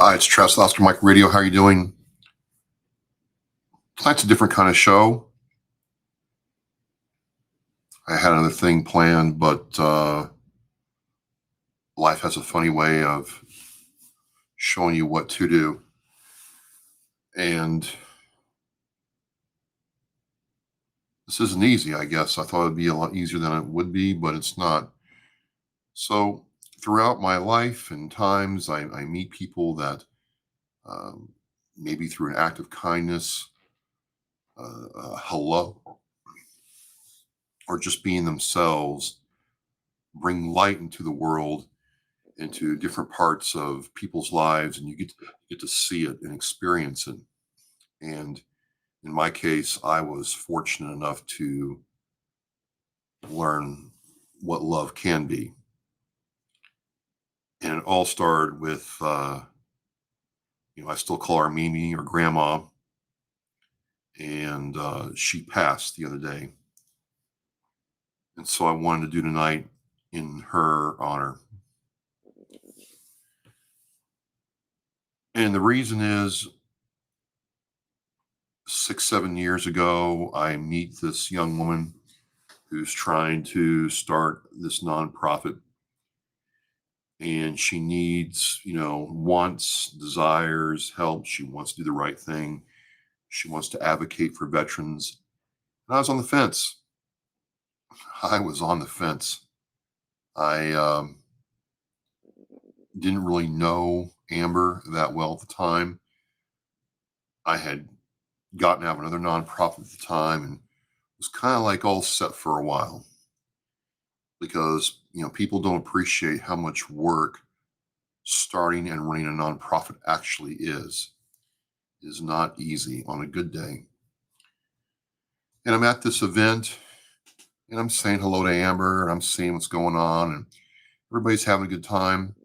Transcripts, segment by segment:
Hi, it's Travis Oscar Mike Radio. How are you doing? Tonight's a different kind of show. I had another thing planned, but life has a funny way of showing you what to do. And this isn't easy, I guess. I thought it'd be a lot easier than it would be, but it's not. So, throughout my life and times, I meet people that um, maybe through an act of kindness, hello, or just being themselves, bring light into the world, into different parts of people's lives, and you get to see it and experience it. And in my case, I was fortunate enough to learn what love can be. And it all started with, I still call her Mimi or Grandma, and she passed the other day. And so I wanted to do tonight in her honor. And the reason is 6, 7 years ago, I meet this young woman who's trying to start this nonprofit. And she needs, wants, desires, help. She wants to do the right thing. She wants to advocate for veterans. And I was on the fence. I was on the fence. I didn't really know Amber that well at the time. I had gotten out of another nonprofit at the time and was kind of like all set for a while because, people don't appreciate how much work starting and running a nonprofit actually is. It is not easy on a good day. And I'm at this event and I'm saying hello to Amber and I'm seeing what's going on and everybody's having a good time.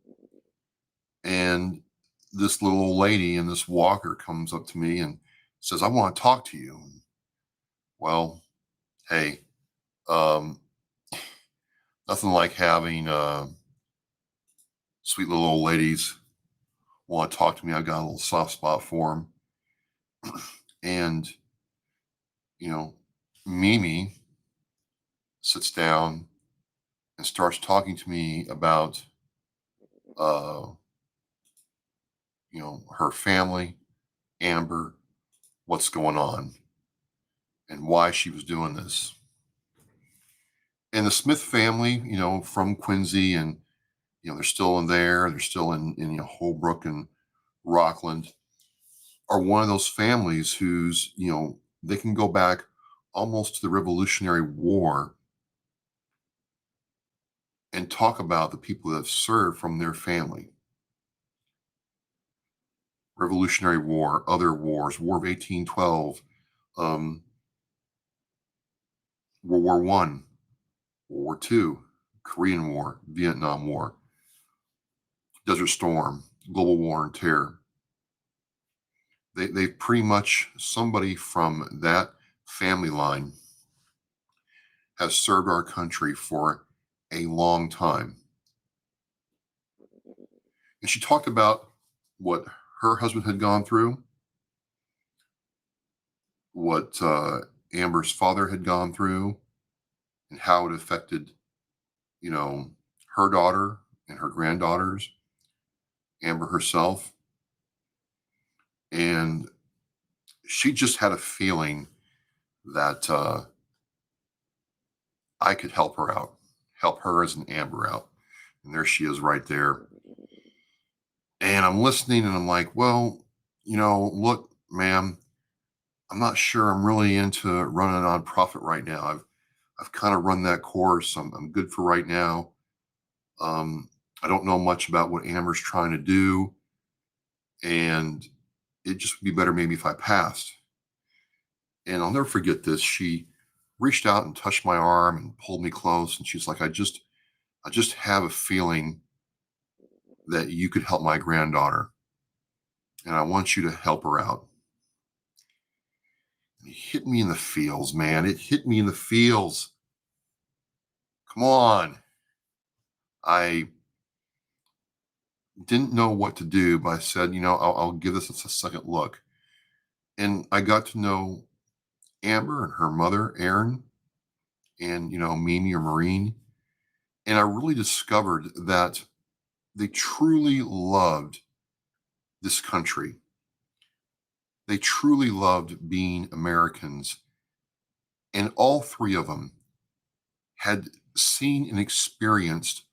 And this little old lady in this walker comes up to me and says, "I want to talk to you." Well, hey, um, nothing like having sweet little old ladies want to talk to me. I've got a little soft spot for them. And, you know, Mimi sits down and starts talking to me about, uh, her family, Amber, what's going on, and why she was doing this. And the Smith family, from Quincy, and they're still in there. They're still in Holbrook and Rockland, are one of those families who's they can go back almost to the Revolutionary War and talk about the people that have served from their family. Revolutionary War, other wars, War of 1812, World War One, World War Two, Korean War, Vietnam War, Desert Storm, Global War and Terror. They pretty much, somebody from that family line has served our country for a long time. And she talked about what her husband had gone through, what Amber's father had gone through, and how it affected, her daughter and her granddaughters, Amber herself. And she just had a feeling that I could help her out, help her as an Amber out. And there she is right there. And I'm listening and I'm like, well, look, ma'am, I'm not sure I'm really into running a nonprofit right now. I've kind of run that course. I'm good for right now. I don't know much about what Amber's trying to do. And it just would be better maybe if I passed. And I'll never forget this. She reached out and touched my arm and pulled me close. And she's like, I just have a feeling that you could help my granddaughter. And I want you to help her out. And it hit me in the feels, man. It hit me in the feels. Come on. I Didn't know what to do, but I said, I'll give this a second look. And I got to know Amber and her mother, Erin, and, Mimi or Maureen. And I really discovered that they truly loved this country. They truly loved being Americans. And all three of them had seen and experienced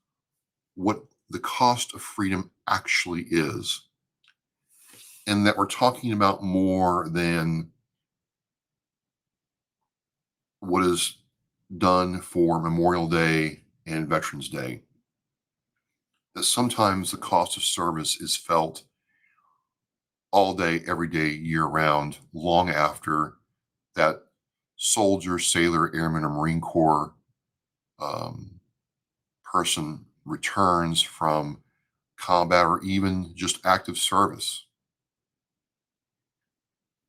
what the cost of freedom actually is. And that we're talking about more than what is done for Memorial Day and Veterans Day. That sometimes the cost of service is felt all day, every day, year round, long after that soldier, sailor, airman, or Marine Corps um, person returns from combat or even just active service.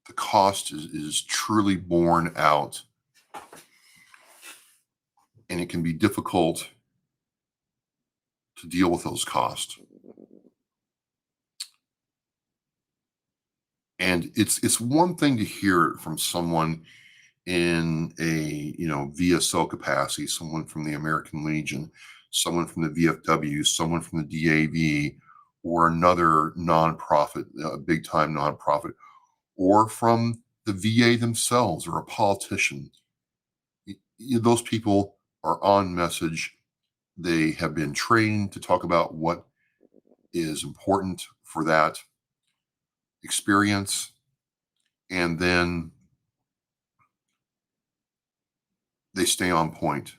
The cost is truly borne out, and it can be difficult to deal with those costs. And it's one thing to hear it from someone in a VSO capacity, someone from the American Legion, someone from the VFW, someone from the DAV, or another nonprofit, a big time nonprofit, or from the VA themselves or a politician. Those people are on message. They have been trained to talk about what is important for that experience. And then they stay on point.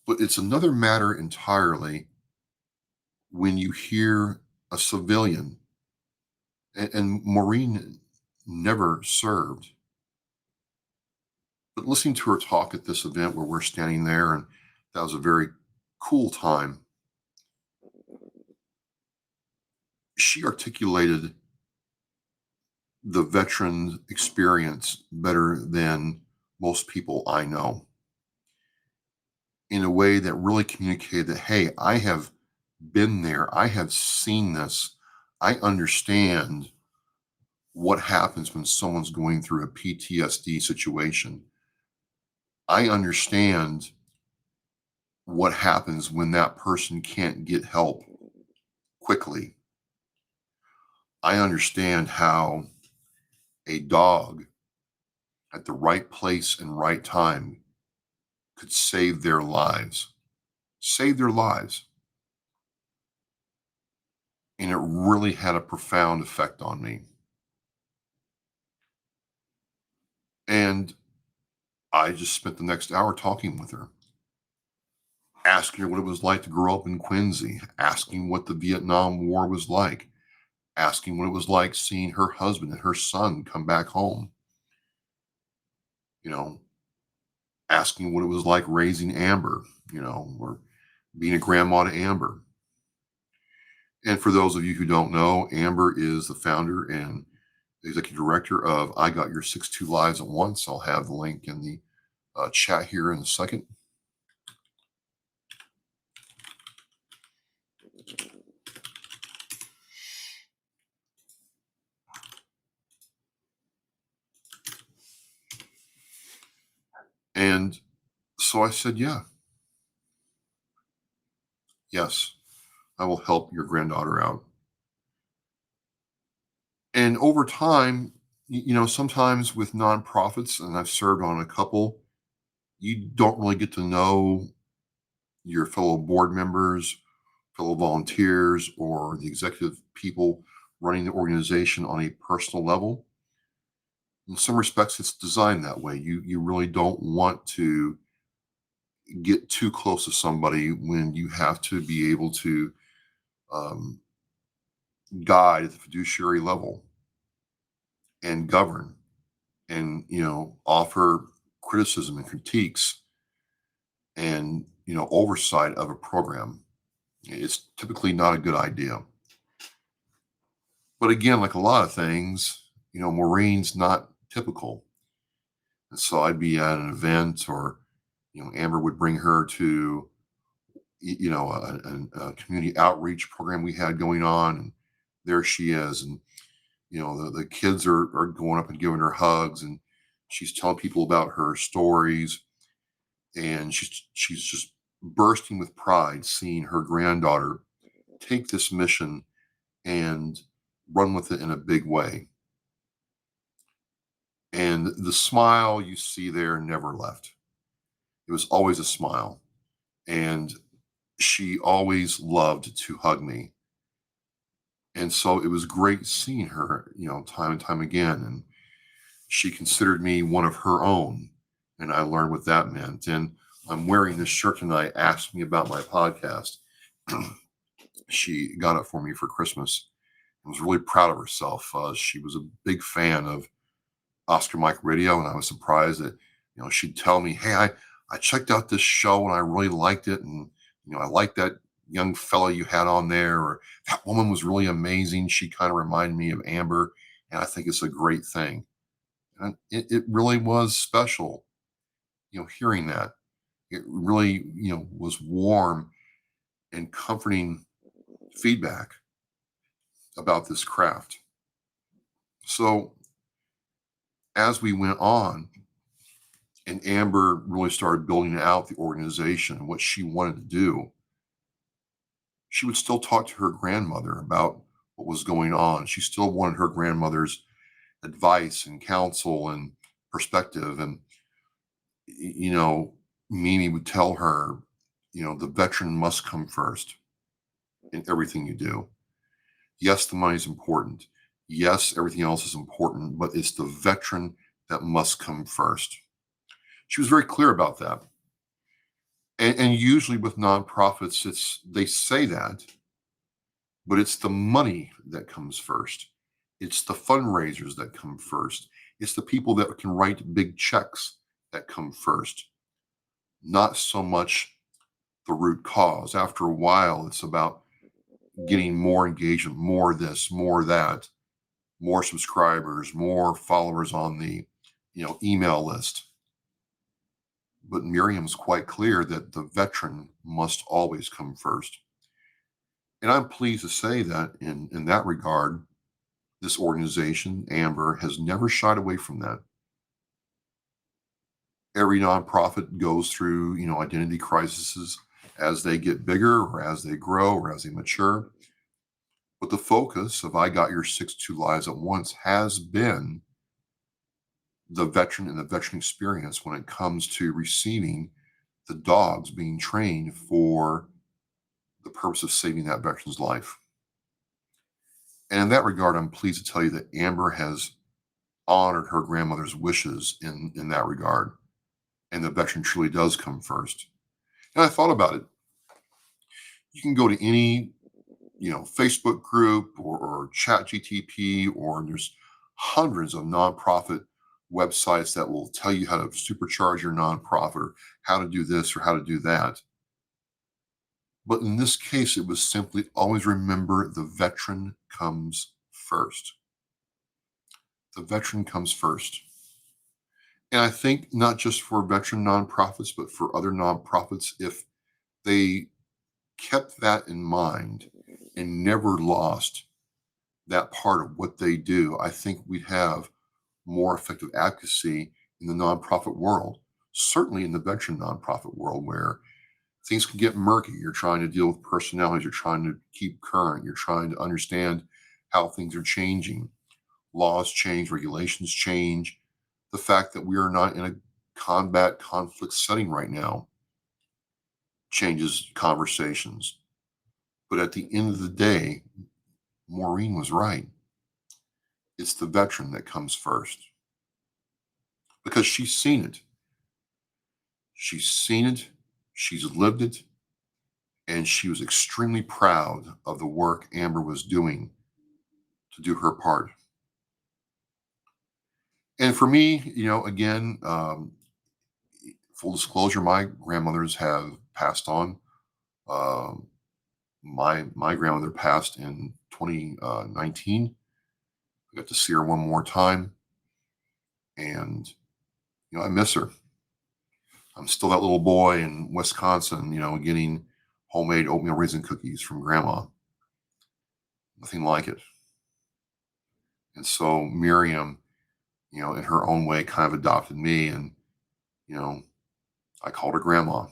But it's another matter entirely when you hear a civilian, and Maureen never served, but listening to her talk at this event where we're standing there, and that was a very cool time, she articulated the veteran experience better than most people I know, in a way that really communicated that, hey, I have been there, I have seen this, I understand what happens when someone's going through a PTSD situation. I understand what happens when that person can't get help quickly. I understand how a dog at the right place and right time could save their lives. Save their lives. And it really had a profound effect on me. And I just spent the next hour talking with her, asking her what it was like to grow up in Quincy, asking what the Vietnam War was like, asking what it was like seeing her husband and her son come back home, you know, asking what it was like raising Amber, or being a grandma to Amber. And for those of you who don't know, Amber is the founder and executive director of I Got Your 62 Lives at Once. I'll have the link in the chat here in a second. And so I said, yes, I will help your granddaughter out. And over time, sometimes with nonprofits, and I've served on a couple, you don't really get to know your fellow board members, fellow volunteers, or the executive people running the organization on a personal level. In some respects, it's designed that way. You really don't want to get too close to somebody when you have to be able to um, guide at the fiduciary level and govern and offer criticism and critiques and oversight of a program. It's typically not a good idea. But again, like a lot of things, Maureen's not typical. And so I'd be at an event, or Amber would bring her to a community outreach program we had going on, and there she is, and the kids are going up and giving her hugs, and she's telling people about her stories, and she's just bursting with pride seeing her granddaughter take this mission and run with it in a big way. And the smile you see there never left. It was always a smile. And she always loved to hug me. And so it was great seeing her, time and time again. And she considered me one of her own. And I learned what that meant. And I'm wearing this shirt tonight, asked me about my podcast. She got it for me for Christmas. I was really proud of herself. She was a big fan of Oscar Mike Radio, and I was surprised that she'd tell me, "Hey, I checked out this show and I really liked it, and I liked that young fella you had on there, or that woman was really amazing. She kind of reminded me of Amber, and I think it's a great thing." And it really was special, hearing that. It really, was warm and comforting feedback about this craft. So as we went on, and Amber really started building out the organization and what she wanted to do, she would still talk to her grandmother about what was going on. She still wanted her grandmother's advice and counsel and perspective. And, Mimi would tell her, the veteran must come first in everything you do. Yes, the money is important. Yes, everything else is important, but it's the veteran that must come first. She was very clear about that. And usually with nonprofits, they say that, but it's the money that comes first. It's the fundraisers that come first. It's the people that can write big checks that come first. Not so much the root cause. After a while, it's about getting more engagement, more this, more that, more subscribers, more followers on the email list. But Miriam's quite clear that the veteran must always come first. And I'm pleased to say that in that regard, this organization, Amber, has never shied away from that. Every nonprofit goes through, identity crises as they get bigger or as they grow or as they mature. But the focus of I Got Your 6'2" Lives at Once has been the veteran and the veteran experience when it comes to receiving the dogs being trained for the purpose of saving that veteran's life. And in that regard, I'm pleased to tell you that Amber has honored her grandmother's wishes in that regard. And the veteran truly does come first. And I thought about it. You can go to any, Facebook group or chat GTP, or there's hundreds of nonprofit websites that will tell you how to supercharge your nonprofit, or how to do this or how to do that. But in this case, it was simply always remember the veteran comes first. The veteran comes first. And I think not just for veteran nonprofits, but for other nonprofits, if they kept that in mind and never lost that part of what they do, I think we'd have more effective advocacy in the nonprofit world, certainly in the veteran nonprofit world, where things can get murky. You're trying to deal with personalities. You're trying to keep current. You're trying to understand how things are changing. Laws change, regulations change. The fact that we are not in a combat conflict setting right now changes conversations. But at the end of the day, Maureen was right. It's the veteran that comes first, because she's seen it. She's seen it. She's lived it. And she was extremely proud of the work Amber was doing to do her part. And for me, again, full disclosure, my grandmothers have passed on. My grandmother passed in 2019. I got to see her one more time, and I miss her. I'm still that little boy in Wisconsin, getting homemade oatmeal raisin cookies from grandma. Nothing like it. And so Miriam, in her own way, kind of adopted me, and you know, I called her grandma.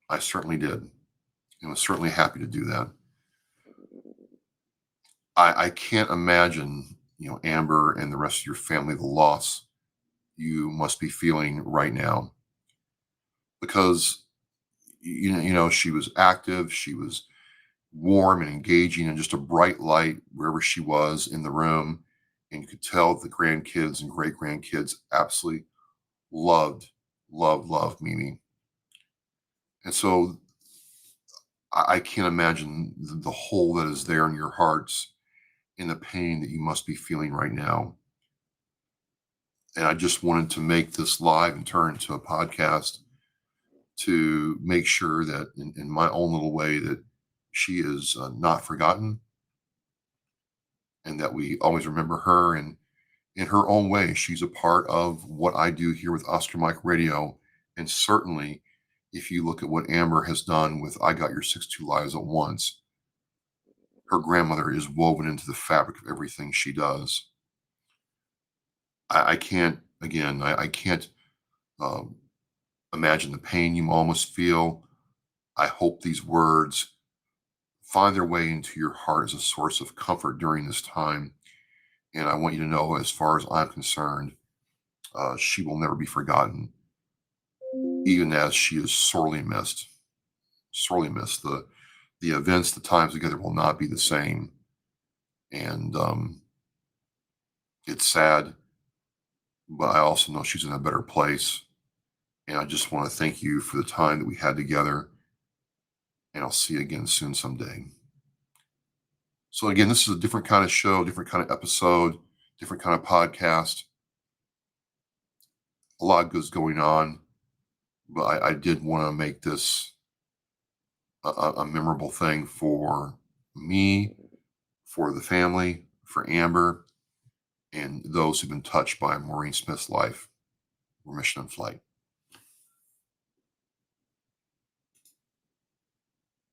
I certainly did, and was certainly happy to do that. I can't imagine, Amber and the rest of your family, the loss you must be feeling right now, because she was active, she was warm and engaging, and just a bright light wherever she was in the room, and you could tell the grandkids and great grandkids absolutely loved, loved Mimi. And so I can't imagine the hole that is there in your hearts and the pain that you must be feeling right now. And I just wanted to make this live and turn into a podcast to make sure that in my own little way that she is not forgotten, and that we always remember her. And in her own way, she's a part of what I do here with Oscar Mike Radio. And certainly, if you look at what Amber has done with I Got Your 62 Lives at Once, her grandmother is woven into the fabric of everything she does. I can't, again, I can't um, imagine the pain you all must feel. I hope these words find their way into your heart as a source of comfort during this time. And I want you to know, as far as I'm concerned, she will never be forgotten, even as she is sorely missed. Sorely missed. The events, the times together will not be the same. And it's sad, but I also know she's in a better place. And I just want to thank you for the time that we had together. And I'll see you again soon someday. So again, this is a different kind of show, different kind of episode, different kind of podcast. A lot of good's going on, but I did want to make this a memorable thing for me, for the family, for Amber, and those who've been touched by Maureen Smith's life. We're mission in flight.